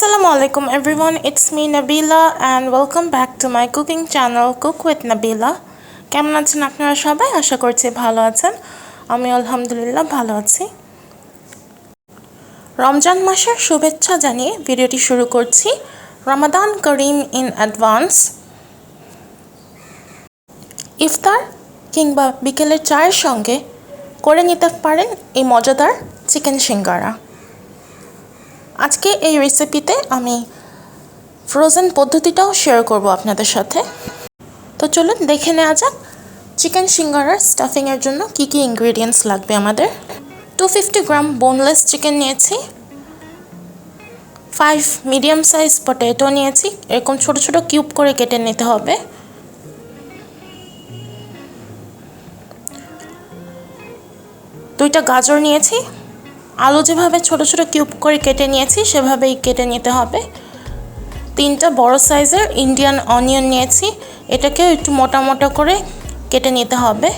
Assalamualaikum everyone, it's me Nabila and welcome back to my cooking channel Cook with Nabila. কেমন আছেন আপনারা সবাই? আশা করছি ভালো আছেন। আমি আলহামদুলিল্লাহ ভালো আছি। রমজান মাসের শুভেচ্ছা জানিয়ে ভিডিওটি শুরু করছি। রমাদান করিম ইন অ্যাডভান্স। ইফতার কিংবা বিকেলের চায়ের সঙ্গে করে নিতে পারেন এই মজাদার চিকেন সিঙ্গারা। আজকে এই রেসিপিতে আমি ফ্রোজেন পদ্ধতিটাও শেয়ার করব আপনাদের সাথে। তো চলুন দেখে নেওয়া যাক চিকেন সিঙ্গারার স্টাফিংয়ের জন্য কী কী ইনগ্রেডিয়েন্টস লাগবে আমাদের। 250 গ্রাম বোনলেস চিকেন নিয়েছি, 5 মিডিয়াম সাইজ পটেটো নিয়েছি, এরকম ছোট ছোট কিউব করে কেটে নিতে হবে। দুইটা গাজর নিয়েছি, আলু যেভাবে ছোট ছোট কিউব করে কেটে নিয়েছি সেভাবেই কেটে নিতে হবে। 3টা বড় সাইজের ইন্ডিয়ান অনিয়ন নিয়েছি, এটাকেও একটু মোটা মোটা করে কেটে নিতে হবে।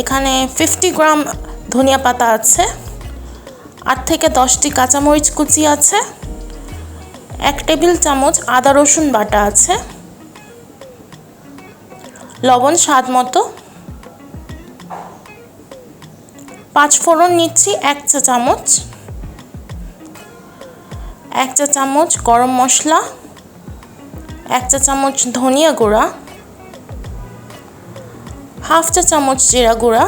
এখানে 50 গ্রাম ধনিয়া পাতা আছে, 8 থেকে 10টি কাঁচামরিচ কুচি আছে, 1 টেবিল চামচ আদা রসুন বাটা আছে, লবণ স্বাদ মতো, 5 ফোড়ন নিচ্ছি 1 চা চামচ, 1 চা চামচ গরম মশলা, 1 চা চামচ ধনিয়া গুঁড়া, হাফ চা চামচ জিরা গুঁড়া,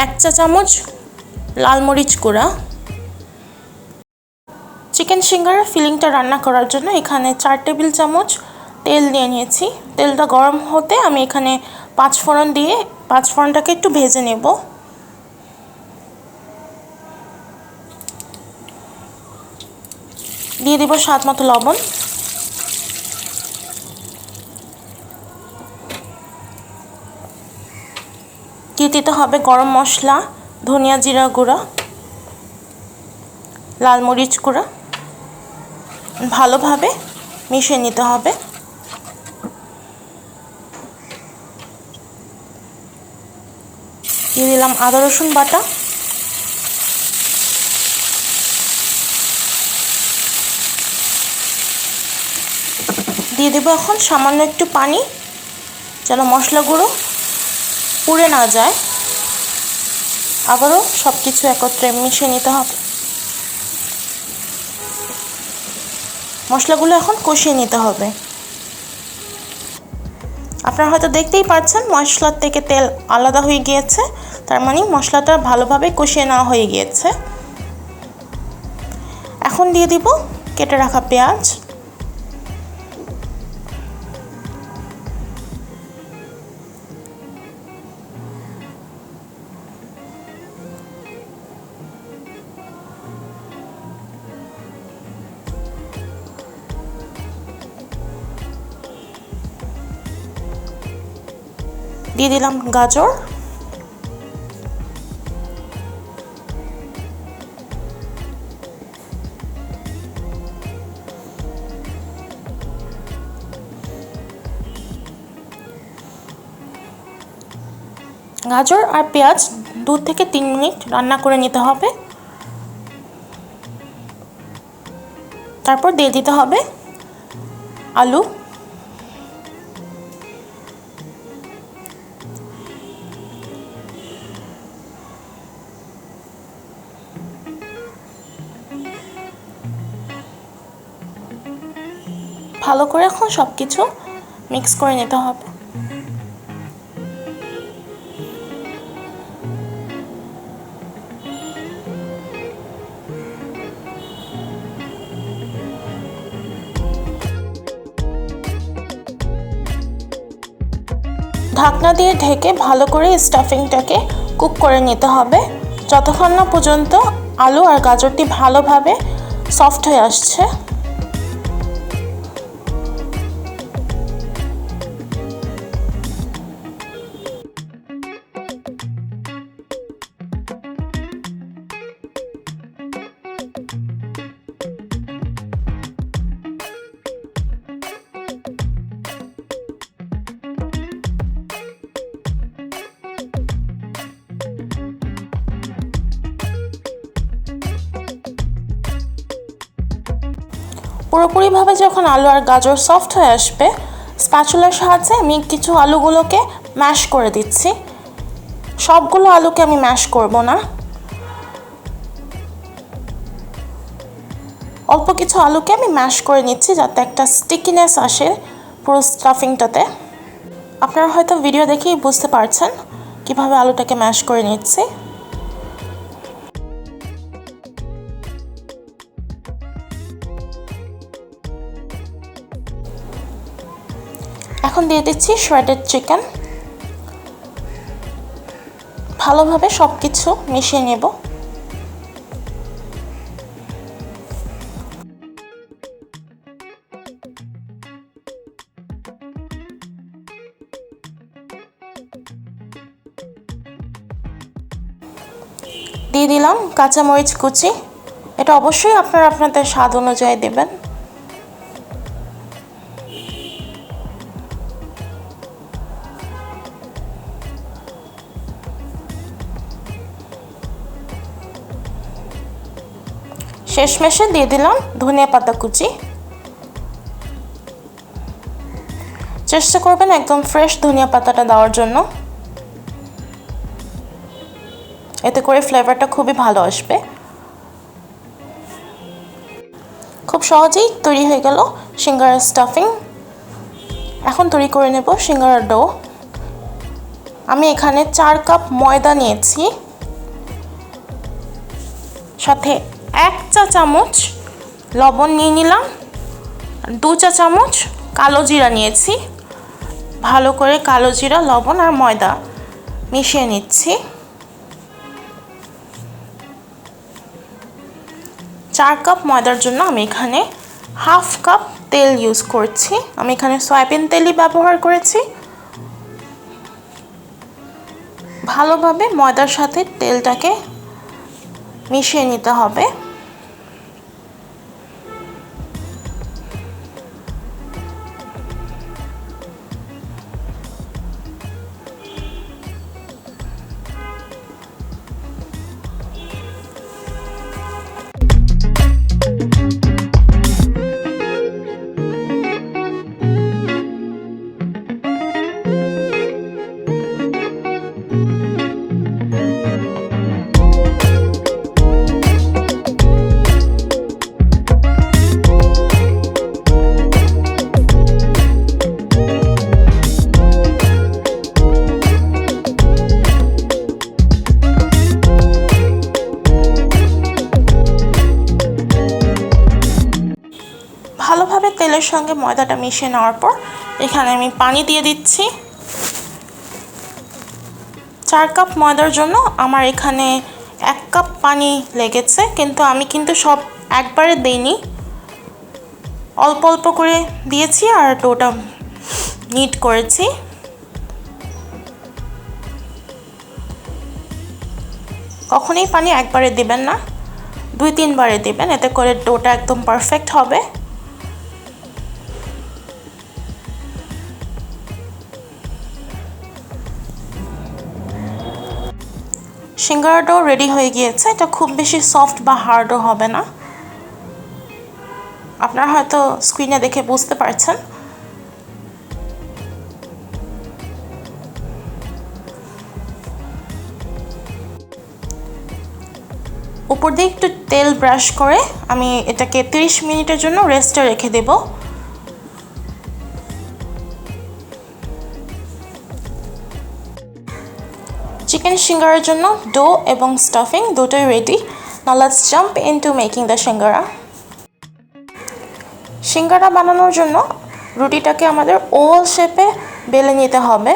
1 চা চামচ লাল মরিচ গুঁড়া। চিকেন সিঙ্গারা ফিলিংটা রান্না করার জন্য এখানে 4 টেবিল চামচ তেল দিয়ে নিয়েছি। তেলটা গরম হতে আমি এখানে 5 ফোড়ন দিয়ে 5 ফোড়নটাকে একটু ভেজে নেব। দিয়ে দিব স্বাদ মতো লবণ, দিয়ে দিতে হবে গরম মশলা, ধনিয়া জিরা গুঁড়া, লাল মরিচ গুঁড়া, ভালোভাবে মিশিয়ে নিতে হবে। দিয়ে দিলাম আদা রসুন বাটা, দিয়ে দেবো এখন সামান্য একটু পানি যেন মশলাগুলো পুড়ে না যায়। আবারও সব কিছু একত্রে মিশিয়ে নিতে হবে। মশলাগুলো এখন কষিয়ে নিতে হবে। আপনারা হয়তো দেখতেই পাচ্ছেন মশলার থেকে তেল আলাদা হয়ে গিয়েছে, তার মানে মশলাটা ভালোভাবে কষিয়ে নেওয়া হয়ে গিয়েছে। এখন দিয়ে দিব কেটে রাখা পেঁয়াজ, দিয়ে দিলাম গাজর, গাজর আর পেঁয়াজ 2 থেকে 3 মিনিট রান্না করে নিতে হবে। তারপর দিয়ে দিতে হবে আলু, ভালো করে এখন সব কিছু মিক্স করে নিতে হবে। ঢাকনা দিয়ে ঢেকে ভালো করে স্টাফিংটাকে কুক করে নিতে হবে যতক্ষণ না পর্যন্ত আলু আর গাজরটি ভালোভাবে সফট হয়ে আসছে। পুরোপুরিভাবে যখন আলু আর গাজর সফট হয়ে আসবে, স্প্যাচুলার সাহায্যে আমি কিছু আলুগুলোকে ম্যাশ করে দিচ্ছি। সবগুলো আলুকে আমি ম্যাশ করব না, অল্প কিছু আলুকে আমি ম্যাশ করে নিচ্ছি যাতে একটা স্টিকিনেস আসে পুরো স্টাফিংটাতে। আপনারা হয়তো ভিডিও দেখেই বুঝতে পারছেন কিভাবে আলুটাকে ম্যাশ করে নিচ্ছি। এখন দিয়ে দিচ্ছি শ্রেডেড চিকেন। ভালোভাবে সব কিছু মিশিয়ে নেব। দিয়ে দিলাম কাঁচামরিচ কুচি। এটা অবশ্যই আপনারা আপনাদের স্বাদ অনুযায়ী দেবেন। শেষমেশে দিয়ে দিলাম ধনিয়া পাতা কুচি। চেষ্টা করবেন একদম ফ্রেশ ধনিয়া পাতাটা দেওয়ার জন্য, এতে করে ফ্লেভারটা খুবই ভালো আসবে। খুব সহজেই তৈরি হয়ে গেল সিঙ্গারার স্টাফিং। এখন তৈরি করে নেব সিঙ্গারার ডো। আমি এখানে 4 কাপ ময়দা নিয়েছি, সাথে 1 চা চামচ লবণ নিয়ে নিলাম, 2 চা চামচ কালো জিরা নিয়েছি। ভালো করে কালো জিরা, লবণ আর ময়দা মিশিয়ে নিচ্ছি। 4 কাপ ময়দার জন্য আমি এখানে হাফ কাপ তেল ইউজ করছি। আমি এখানে সয়াবিন তেলই ব্যবহার করেছি। ভালোভাবে ময়দার সাথে তেলটাকে মিশিয়ে নিতে হবে। ভালোভাবে তেলের সঙ্গে ময়দাটা মিশিয়ে নেওয়ার পর এখানে আমি পানি দিয়ে দিচ্ছি। 4 কাপ ময়দার জন্য আমার এখানে 1 কাপ পানি লেগেছে, কিন্তু আমি সব একবারে দেইনি, অল্প অল্প করে দিয়েছি আর ডোটা নিট করেছি। কখনোই পানি একবারে দিবেন না, 2-3 বারে দিবেন, এতে করে ডোটা একদম পারফেক্ট হবে। সিঙ্গারা ডো রেডি হয়ে গিয়েছে। এটা খুব বেশি সফট বা হার্ডও হবে না, আপনারা হয়তো স্ক্রিনে দেখে বুঝতে পারছেন। উপর দিয়ে একটু তেল ব্রাশ করে আমি এটাকে 30 মিনিটের জন্য রেস্টে রেখে দেব। চিকেন সিঙ্গারার জন্য ডো এবং স্টাফিং দুটোই ready. Now let's jump into making the singara. Singara বানানোর জন্য রুটিটাকে আমাদের ওভাল শেপে বেলে নিতে হবে।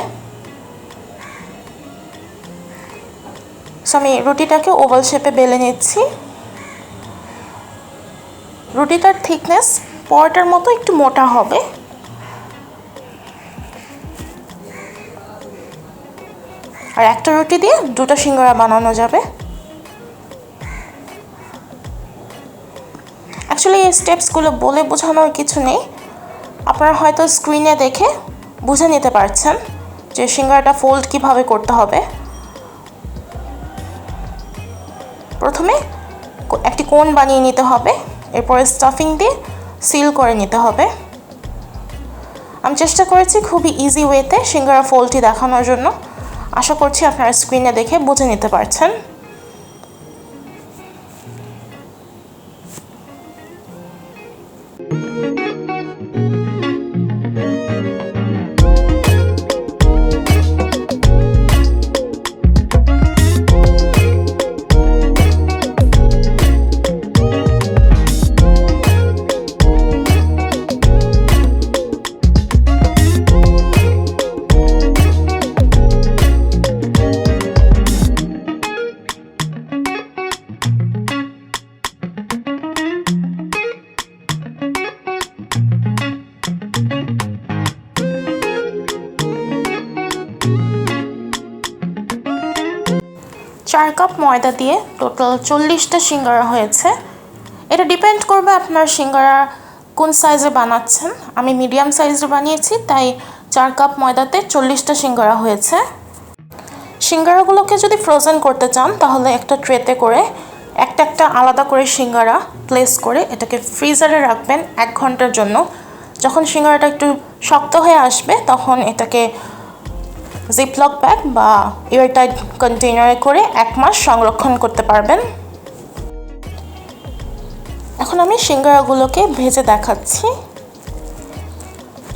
সো আমি রুটিটাকে ওভাল শেপে বেলে নিচ্ছি। রুটিটার থিকনেস পরোটার মতো একটু মোটা হবে। আর একটা রুটি দিয়ে 2টা সিঙ্গারা বানানো যাবে। অ্যাকচুয়ালি এই স্টেপসগুলো বলে বোঝানোর কিছু নেই, আপনারা হয়তো স্ক্রিনে দেখে বুঝে নিতে পারছেন যে সিঙ্গারাটা ফোল্ড কিভাবে করতে হবে। প্রথমে একটি কোণ বানিয়ে নিতে হবে, এরপরে স্টাফিং দিয়ে সিল করে নিতে হবে। আমি চেষ্টা করেছি খুবই ইজি ওয়েতে সিঙ্গারা ফোল্ডটি দেখানোর জন্য। আশা করছি আপনারা স্ক্রিনে দেখে বুঝে নিতে পারছেন। চার কাপ ময়দা দিয়ে টোটাল 40টা সিঙ্গারা হয়েছে। এটা ডিপেন্ড করবে আপনার সিঙ্গারা কোন সাইজে বানাচ্ছেন। আমি মিডিয়াম সাইজে বানিয়েছি, তাই 4 কাপ ময়দাতে 40টা সিঙ্গারা হয়েছে। সিঙ্গারাগুলোকে যদি ফ্রোজেন করতে চান তাহলে একটা ট্রেতে করে একটা আলাদা করে সিঙ্গারা প্লেস করে এটাকে ফ্রিজারে রাখবেন 1 ঘন্টার জন্য। যখন সিঙ্গারাটা একটু শক্ত হয়ে আসবে তখন এটাকে জিপলক ব্যাগ বা এয়ারটাইট কন্টেইনারে করে 1 মাস সংরক্ষণ করতে পারবেন। এখন আমি সিঙ্গারাগুলোকে ভেজে দেখাচ্ছি।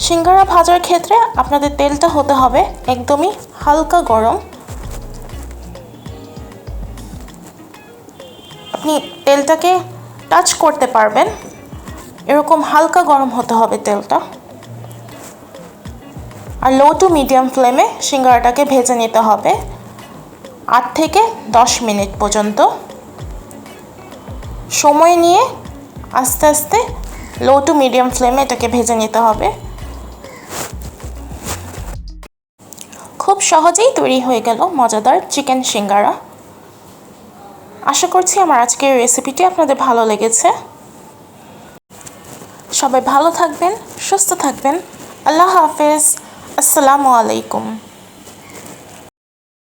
সিঙ্গারা ভাজার ক্ষেত্রে আপনাদের তেলটা হতে হবে একদমই হালকা গরম। আপনি তেলটাকে টাচ করতে পারবেন, এরকম হালকা গরম হতে হবে তেলটা। আর লো টু মিডিয়াম ফ্লেমে সিঙ্গারাটাকে ভেজে নিতে হবে 8 থেকে 10 মিনিট পর্যন্ত। সময় নিয়ে আস্তে আস্তে লো টু মিডিয়াম ফ্লেমে এটাকে ভেজে নিতে হবে। খুব সহজেই তৈরি হয়ে গেল মজাদার চিকেন সিঙ্গারা। আশা করছি আমার আজকের রেসিপিটি আপনাদের ভালো লেগেছে। সবাই ভালো থাকবেন, সুস্থ থাকবেন। আল্লাহ হাফেজ। আসসালামু আলাইকুম।